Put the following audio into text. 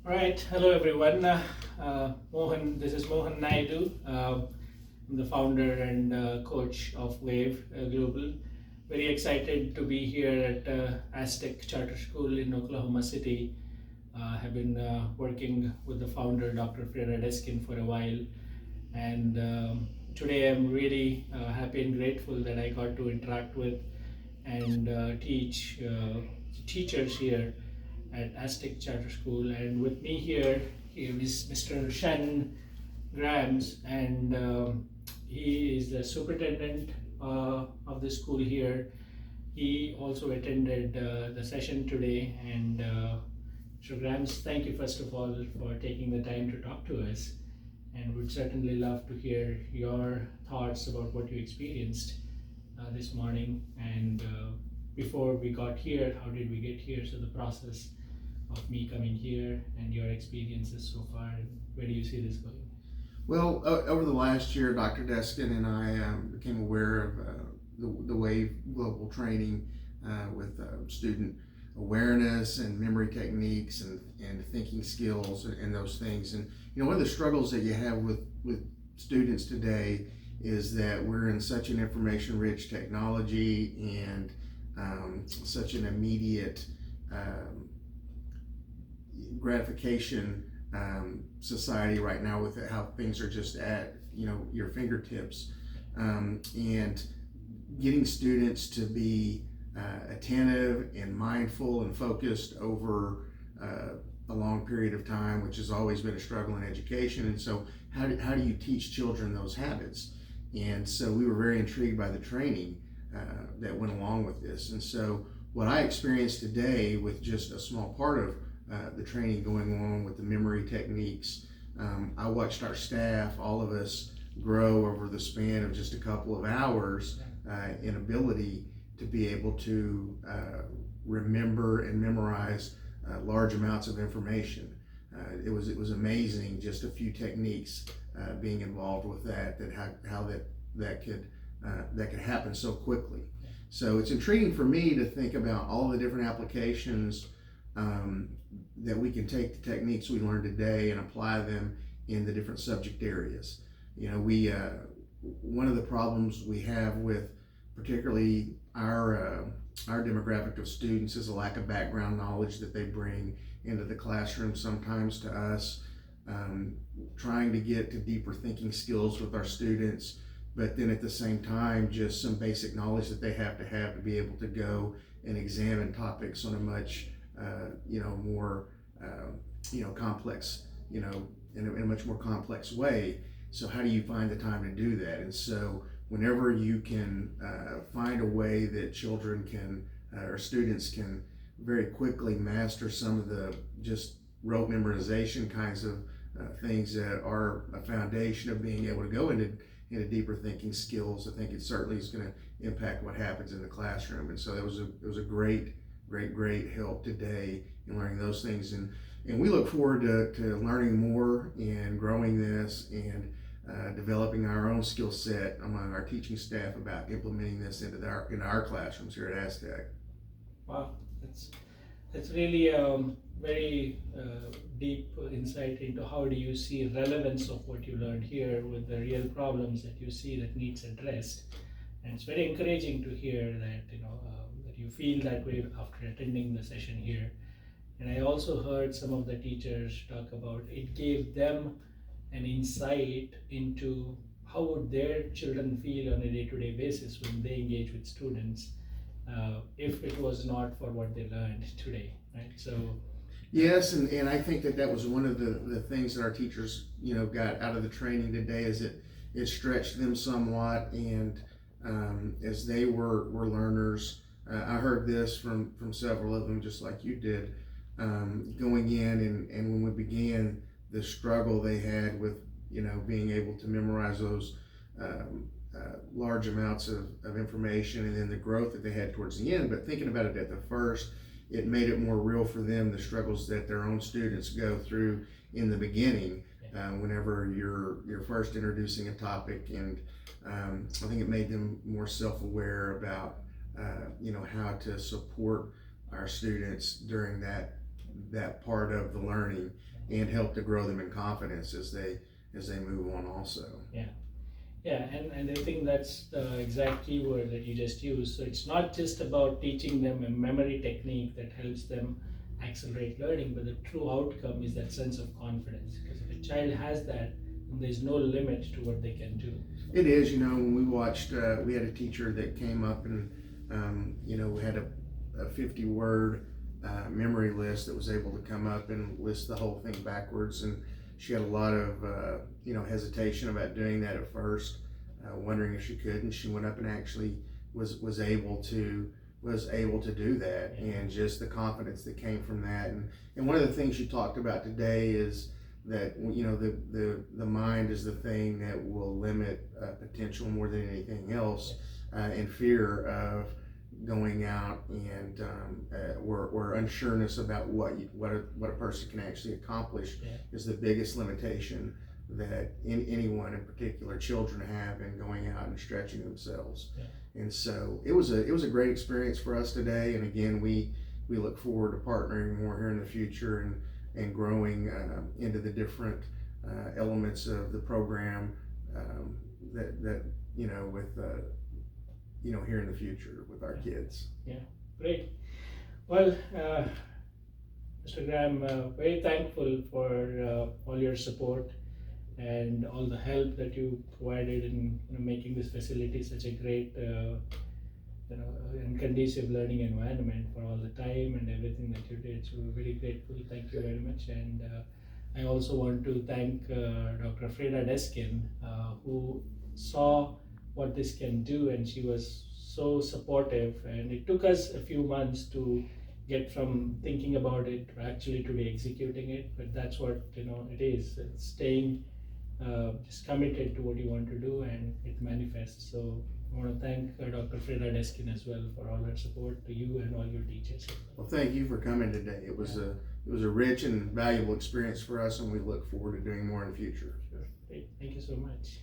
All right, hello everyone. This is Mohan Naidu. I'm the founder and coach of Wave Global. Very excited to be here at ASTEC Charter School in Oklahoma City. Have been working with the founder, Dr. Freya Deskin, for a while. And today I'm really happy and grateful that I got to interact with and teach teachers here at ASTEC Charter School. And with me here is Mr. Shannon Grams, and he is the superintendent of the school here. He also attended the session today. And Mr. Grams, thank you first of all for taking the time to talk to us, and would certainly love to hear your thoughts about what you experienced this morning. And before we got here, how did we get here? So the process of me coming here and your experiences so far, and where do you see this going? Well, over the last year, Dr. Deskin and I became aware of the WAVE global training with student awareness and memory techniques and thinking skills and those things. And one of the struggles that you have with students today is that we're in such an information-rich technology and such an immediate gratification society right now, with how things are just at your fingertips, and getting students to be attentive and mindful and focused over a long period of time, which has always been a struggle in education. And so how do you teach children those habits? And so we were very intrigued by the training that went along with this. And so what I experienced today, with just a small part of the training going on with the memory techniques, I watched our staff, all of us, grow over the span of just a couple of hours in ability to be able to remember and memorize large amounts of information. It was amazing, just a few techniques being involved with how that could happen so quickly. So it's intriguing for me to think about all the different applications that we can take the techniques we learned today and apply them in the different subject areas. One of the problems we have with particularly our demographic of students is a lack of background knowledge that they bring into the classroom sometimes to us, trying to get to deeper thinking skills with our students, but then at the same time, just some basic knowledge that they have to be able to go and examine topics on a much more complex, in a much more complex way. So how do you find the time to do that? And so whenever you can find a way that children can, or students can, very quickly master some of the just rote memorization kinds of things that are a foundation of being able to go into deeper thinking skills, I think it certainly is going to impact what happens in the classroom. And so it was a great help today in learning those things. And we look forward to learning more and growing this and developing our own skill set among our teaching staff about implementing this into our classrooms here at ASTEC. Wow, that's really very deep insight into how do you see relevance of what you learned here with the real problems that you see that needs addressed. And it's very encouraging to hear that that you feel that way after attending the session here. And I also heard some of the teachers talk about it gave them an insight into how would their children feel on a day-to-day basis when they engage with students, if it was not for what they learned today, right? So yes, and I think that was one of the things that our teachers got out of the training today, is it stretched them somewhat. And as they were learners, I heard this from several of them, just like you did, going in and when we began, the struggle they had with being able to memorize those large amounts of information, and then the growth that they had towards the end. But thinking about it at the first, it made it more real for them, the struggles that their own students go through in the beginning, whenever you're first introducing a topic. And I think it made them more self-aware about how to support our students during that part of the learning. and help to grow them in confidence as they move on also. Yeah, and I think that's the exact keyword that you just used. So it's not just about teaching them a memory technique that helps them accelerate learning, but the true outcome is that sense of confidence. Because if a child has that, then there's no limit to what they can do. It is, when we watched, we had a teacher that came up and, we had a 50-word memory list that was able to come up and list the whole thing backwards. And she had a lot of, hesitation about doing that at first, wondering if she could. And she went up and actually was able to do that. And just the confidence that came from that. And one of the things she talked about today is that, the mind is the thing that will limit potential more than anything else, and fear of going out and or unsureness about what a person can actually accomplish is the biggest limitation that anyone, in particular children, have in going out and stretching themselves. And so it was a great experience for us today. And again, we look forward to partnering more here in the future and growing into the different elements of the program that with here in the future with our kids. Yeah, great. Well, Mr. Graham, very thankful for all your support and all the help that you provided in making this facility such a great and conducive learning environment, for all the time and everything that you did. So we're very grateful. Thank you very much. And I also want to thank Dr. Freda Deskin, who saw what this can do, and she was so supportive. And it took us a few months to get from thinking about it to actually to be executing it, but that's what it is. It's staying just committed to what you want to do, and it manifests. So I want to thank Dr. Freda Deskin as well for all her support, to you and all your teachers. Well, thank you for coming today. It was a rich and valuable experience for us, and we look forward to doing more in the future. Sure. Great. Thank you so much.